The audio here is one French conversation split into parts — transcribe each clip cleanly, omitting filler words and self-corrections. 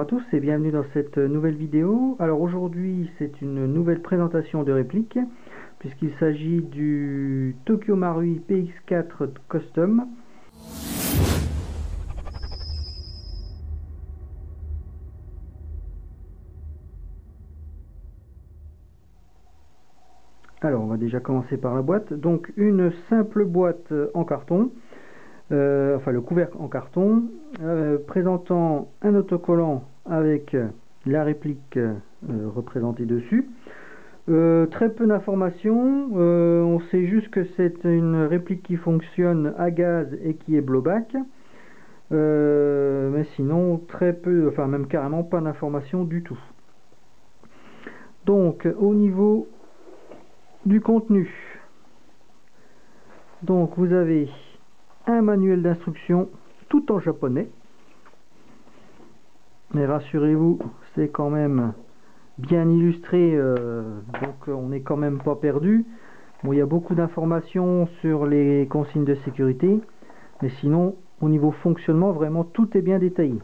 à tous et bienvenue dans cette nouvelle vidéo. Alors aujourd'hui c'est une nouvelle présentation de réplique puisqu'il s'agit du Tokyo Marui PX4 Custom. Alors on va déjà commencer par la boîte. Donc une simple boîte en carton, enfin le couvercle en carton, présentant un autocollant avec la réplique représentée dessus. Très peu d'informations, on sait juste que c'est une réplique qui fonctionne à gaz et qui est blowback, mais sinon très peu, enfin même carrément pas d'informations du tout. Donc au niveau du contenu, donc vous avez un manuel d'instruction tout en japonais, mais rassurez-vous c'est quand même bien illustré, donc on n'est quand même pas perdu. Bon, il y a beaucoup d'informations sur les consignes de sécurité, mais sinon au niveau fonctionnement vraiment tout est bien détaillé.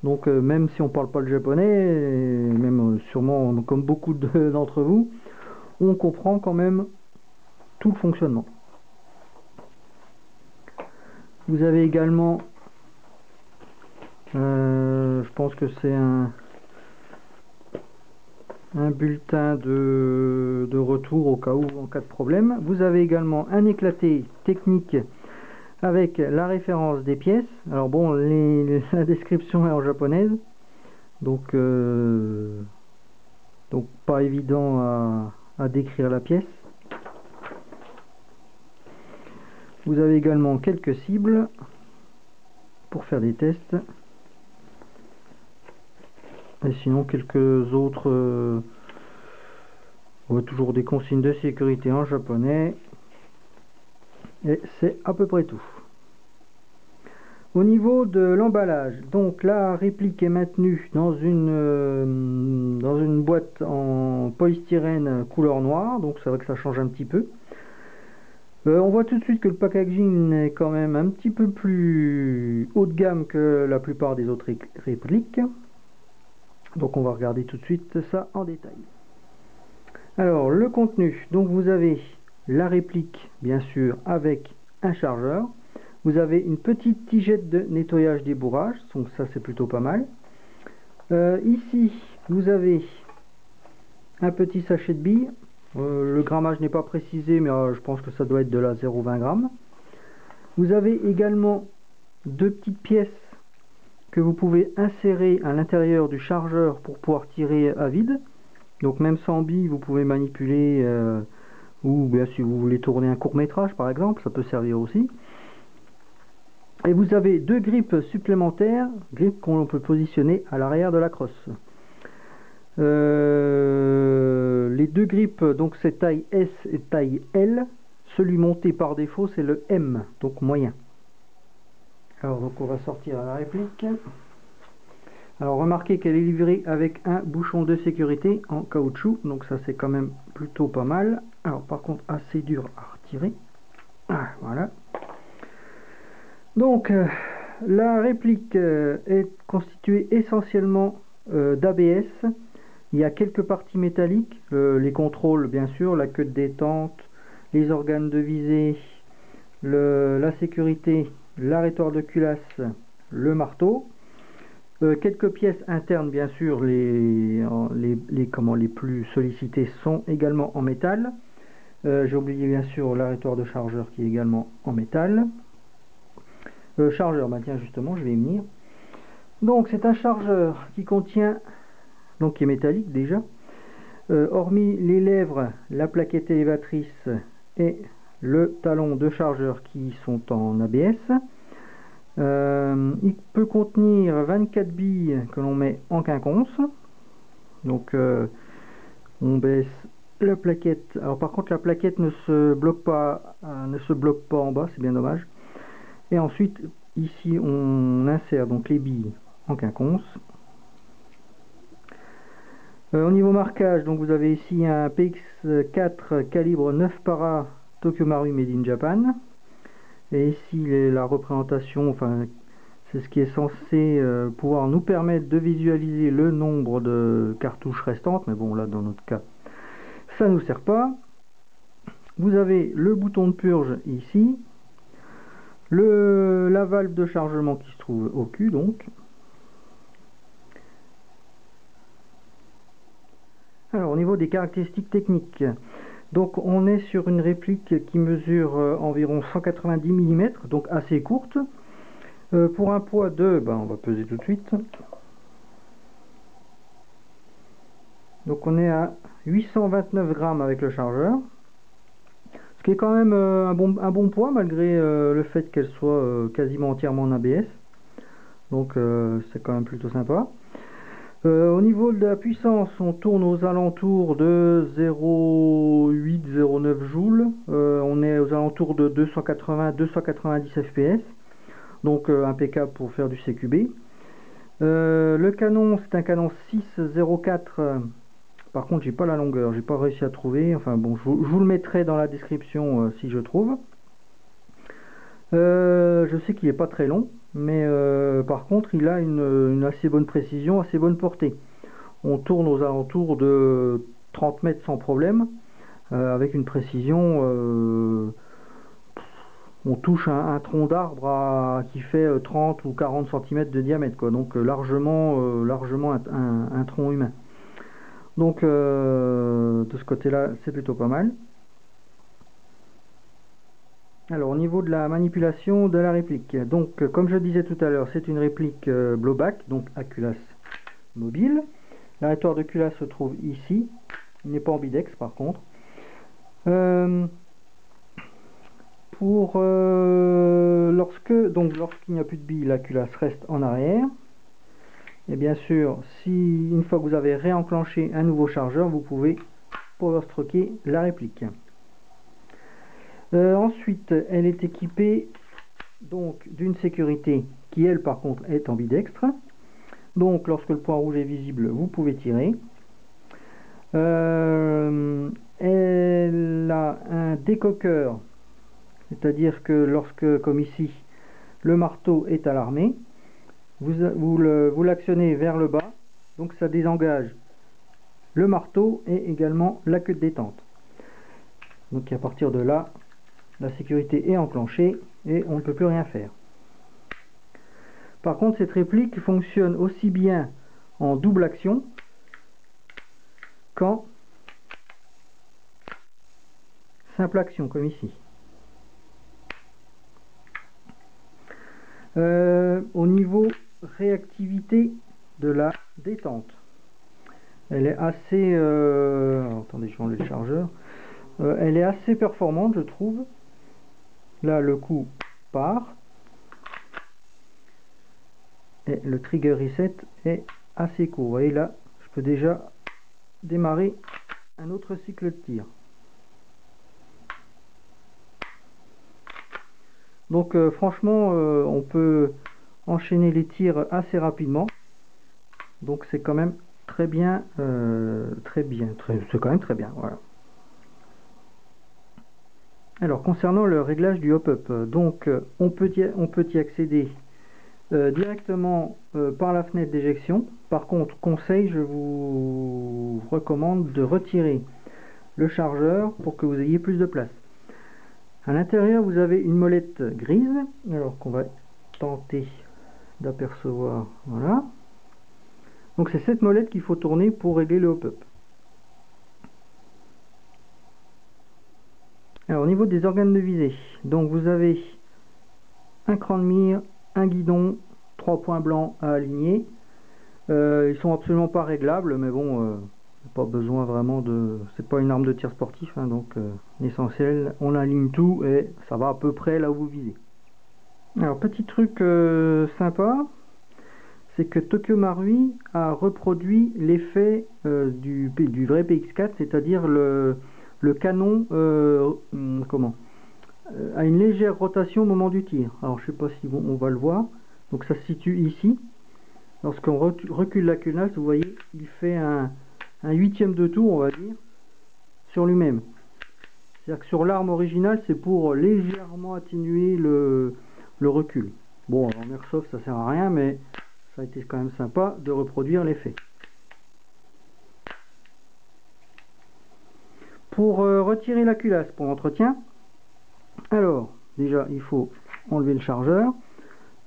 Donc même si on parle pas le japonais, et même sûrement comme beaucoup d'entre vous, on comprend quand même tout le fonctionnement. Vous avez également, je pense que c'est un bulletin de retour au cas où, en cas de problème. Vous avez également un éclaté technique avec la référence des pièces. Alors bon, la description est en japonaise, donc pas évident à décrire la pièce. Vous avez également quelques cibles pour faire des tests. Et sinon quelques autres, toujours des consignes de sécurité en japonais. Et c'est à peu près tout. Au niveau de l'emballage, donc la réplique est maintenue dans une boîte en polystyrène couleur noire, donc c'est vrai que ça change un petit peu. On voit tout de suite que le packaging est quand même un petit peu plus haut de gamme que la plupart des autres répliques. Donc on va regarder tout de suite ça en détail. Alors le contenu, donc vous avez la réplique bien sûr avec un chargeur. Vous avez une petite tigette de nettoyage des bourrages, donc ça c'est plutôt pas mal. Ici vous avez un petit sachet de billes. Le grammage n'est pas précisé, mais je pense que ça doit être de la 0,20 g. Vous avez également deux petites pièces que vous pouvez insérer à l'intérieur du chargeur pour pouvoir tirer à vide. Donc même sans billes, vous pouvez manipuler, ou bien si vous voulez tourner un court métrage par exemple, ça peut servir aussi. Et vous avez deux grippes supplémentaires, grippes qu'on peut positionner à l'arrière de la crosse. Les deux grippes, donc c'est taille S et taille L. Celui monté par défaut c'est le M, donc moyen. Alors donc on va sortir à la réplique. Alors remarquez qu'elle est livrée avec un bouchon de sécurité en caoutchouc, donc ça c'est quand même plutôt pas mal. Alors par contre assez dur à retirer. Ah, voilà. Donc la réplique est constituée essentiellement d'ABS. Il y a quelques parties métalliques, les contrôles bien sûr, la queue de détente, les organes de visée, la sécurité, l'arrêtoire de culasse, le marteau. Quelques pièces internes bien sûr, les plus sollicitées sont également en métal. J'ai oublié bien sûr l'arrêtoire de chargeur qui est également en métal. Chargeur, bah tiens justement je vais y venir. Donc c'est un chargeur qui contient, donc qui est métallique déjà, hormis les lèvres, la plaquette élévatrice et le talon de chargeur qui sont en ABS. Il peut contenir 24 billes que l'on met en quinconce. Donc on baisse la plaquette. Alors par contre la plaquette ne se bloque pas en bas, c'est bien dommage. Et ensuite ici on insère donc les billes en quinconce. Au niveau marquage, donc vous avez ici un PX4 calibre 9 para Tokyo Marui Made in Japan. Et ici la représentation, enfin C'est ce qui est censé pouvoir nous permettre de visualiser le nombre de cartouches restantes, mais bon là dans notre cas ça nous sert pas. Vous avez le bouton de purge ici, la valve de chargement qui se trouve au cul donc. Alors au niveau des caractéristiques techniques, donc on est sur une réplique qui mesure environ 190 mm, donc assez courte. Pour un poids de, on va peser tout de suite. Donc on est à 829 grammes avec le chargeur. Ce qui est quand même un bon poids malgré le fait qu'elle soit quasiment entièrement en ABS. Donc c'est quand même plutôt sympa. Au niveau de la puissance, on tourne aux alentours de 0,8-0,9 joules. On est aux alentours de 280-290 fps. Donc impeccable pour faire du CQB. Le canon, c'est un canon 6,04. Par contre, j'ai pas la longueur, j'ai pas réussi à trouver. Enfin bon, je vous le mettrai dans la description si je trouve. Je sais qu'il est pas très long, mais par contre, il a une assez bonne précision, assez bonne portée. On tourne aux alentours de 30 mètres sans problème, avec une précision. On touche un tronc d'arbre qui fait 30 ou 40 cm de diamètre, quoi. Donc largement un tronc humain. Donc de ce côté-là, c'est plutôt pas mal. Alors au niveau de la manipulation de la réplique, donc comme je disais tout à l'heure, c'est une réplique blowback, donc à culasse mobile. L'arrêtoir de culasse se trouve ici, il n'est pas ambidex par contre. Lorsqu'il n'y a plus de bille, la culasse reste en arrière. Et bien sûr, si une fois que vous avez réenclenché un nouveau chargeur, vous pouvez power-stroker la réplique. Ensuite, elle est équipée donc d'une sécurité qui, elle, par contre, est ambidextre. Donc, lorsque le point rouge est visible, vous pouvez tirer. Elle a un décoqueur, c'est-à-dire que lorsque, comme ici, le marteau est alarmé, vous l'actionnez vers le bas, donc ça désengage le marteau et également la queue de détente. Donc à partir de là, la sécurité est enclenchée et on ne peut plus rien faire. Par contre, cette réplique fonctionne aussi bien en double action qu'en simple action, comme ici. Au niveau réactivité de la détente, elle est assez... attendez, je vais enlever le chargeur. Elle est assez performante, je trouve. Là, le coup part. Et le trigger reset est assez court. Vous voyez là, je peux déjà démarrer un autre cycle de tir. Donc franchement, on peut enchaîner les tirs assez rapidement. Donc c'est quand même très bien, c'est quand même très bien. Voilà. Alors concernant le réglage du hop-up, donc on peut y accéder directement par la fenêtre d'éjection. Par contre, conseil, je vous recommande de retirer le chargeur pour que vous ayez plus de place. À l'intérieur, vous avez une molette grise, alors qu'on va tenter d'apercevoir. Voilà. Donc c'est cette molette qu'il faut tourner pour régler le hop-up. Alors au niveau des organes de visée, donc vous avez un cran de mire, un guidon, 3 points blancs à aligner. Ils sont absolument pas réglables, mais bon, pas besoin vraiment de... C'est pas une arme de tir sportif, hein, donc l'essentiel, on aligne tout et ça va à peu près là où vous visez. Alors petit truc sympa, c'est que Tokyo Marui a reproduit l'effet du vrai PX4, c'est-à-dire le canon a une légère rotation au moment du tir. Alors je sais pas si on va le voir. Donc ça se situe ici. Lorsqu'on recule la culasse, vous voyez, il fait un huitième de tour, on va dire, sur lui-même. C'est-à-dire que sur l'arme originale, c'est pour légèrement atténuer le recul. Bon, en airsoft ça sert à rien, mais ça a été quand même sympa de reproduire l'effet. Pour retirer la culasse pour l'entretien, alors déjà il faut enlever le chargeur,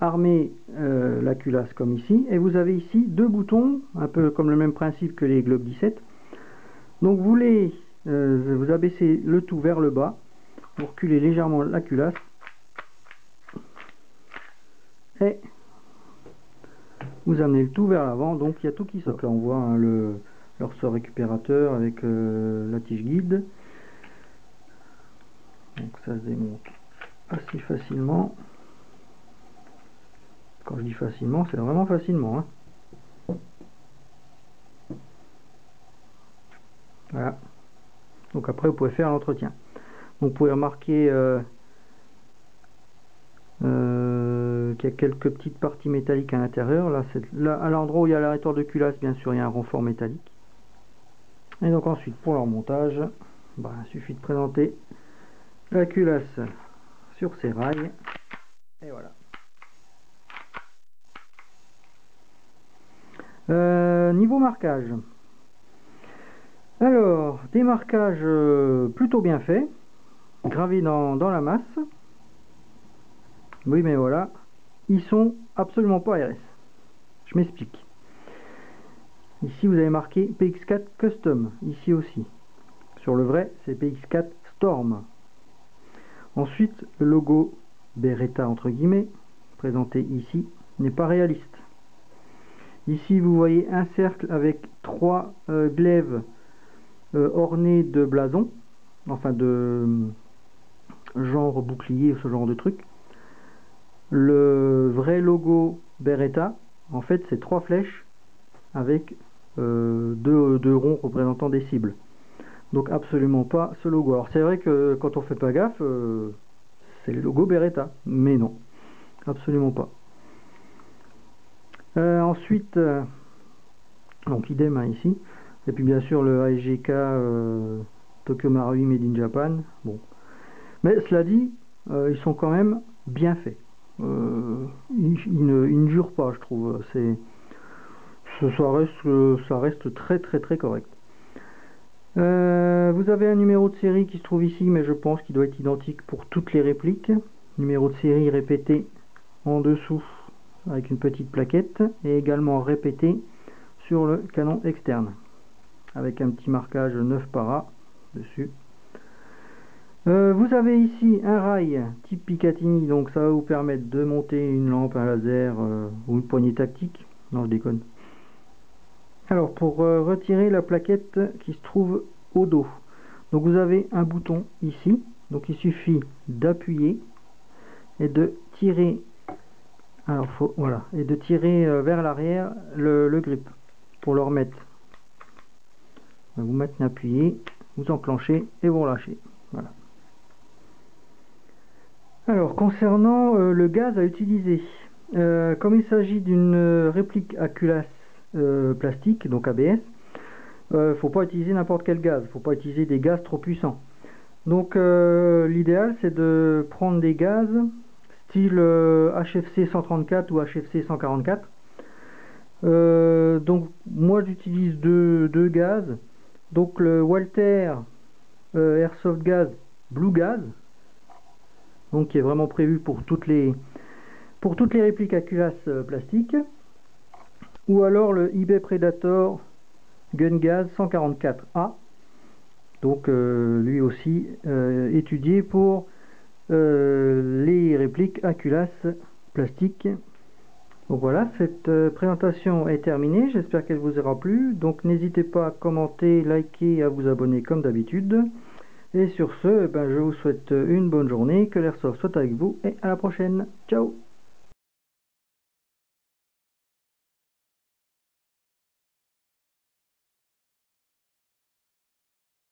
armer la culasse comme ici, et vous avez ici deux boutons, un peu comme le même principe que les Glock 17. Donc vous abaissez le tout vers le bas, vous reculez légèrement la culasse, et vous amenez le tout vers l'avant, donc il y a tout qui sort. Donc là on voit hein, le ressort récupérateur avec la tige guide. Donc ça se démonte assez facilement. Quand je dis facilement, c'est vraiment facilement. Hein. Voilà. Donc après vous pouvez faire l'entretien. Donc vous pouvez remarquer qu'il y a quelques petites parties métalliques à l'intérieur. Là, à l'endroit où il y a l'arrêteur de culasse, bien sûr, il y a un renfort métallique. Et donc ensuite, pour leur montage, il suffit de présenter la culasse sur ses rails. Et voilà. Niveau marquage. Alors, des marquages plutôt bien faits, gravés dans la masse. Oui, mais voilà, ils sont absolument pas RS. Je m'explique. Ici, vous avez marqué PX4 Custom, ici aussi. Sur le vrai, c'est PX4 Storm. Ensuite, le logo Beretta, entre guillemets, présenté ici, n'est pas réaliste. Ici, vous voyez un cercle avec trois glaives ornés de blasons, enfin de genre bouclier, ce genre de truc. Le vrai logo Beretta, en fait, c'est trois flèches avec deux ronds représentant des cibles. Donc absolument pas ce logo. Alors c'est vrai que quand on fait pas gaffe, c'est le logo Beretta, mais non, absolument pas. Ensuite, donc idem hein, ici, et puis bien sûr le ASGK Tokyo Marui Made in Japan. Bon, mais cela dit, ils sont quand même bien faits. Ils ne jurent pas, je trouve. Ça reste très très très correct. Vous avez un numéro de série qui se trouve ici, mais je pense qu'il doit être identique pour toutes les répliques. Numéro de série répété en dessous avec une petite plaquette et également répété sur le canon externe avec un petit marquage 9 para dessus. Vous avez ici un rail type Picatinny, donc ça va vous permettre de monter une lampe, un laser ou une poignée tactique. Non, je déconne. Alors pour retirer la plaquette qui se trouve au dos, donc vous avez un bouton ici, donc il suffit d'appuyer et de tirer, voilà, et de tirer vers l'arrière le grip pour le remettre. Vous maintenez appuyé, vous enclenchez et vous relâchez. Voilà. Alors concernant le gaz à utiliser, comme il s'agit d'une réplique à culasse plastique, donc ABS, faut pas utiliser n'importe quel gaz, faut pas utiliser des gaz trop puissants. Donc l'idéal c'est de prendre des gaz style HFC 134 ou HFC 144. Donc moi j'utilise deux gaz, donc le Walter Airsoft Gas Blue Gas, donc qui est vraiment prévu pour toutes les répliques à culasse plastique, ou alors le eBay Predator Gun Gas 144A, donc lui aussi étudié pour les répliques à culasse plastique. Donc voilà, cette présentation est terminée, j'espère qu'elle vous aura plu, donc n'hésitez pas à commenter, liker et à vous abonner comme d'habitude. Et sur ce, je vous souhaite une bonne journée, que l'airsoft soit avec vous et à la prochaine. Ciao!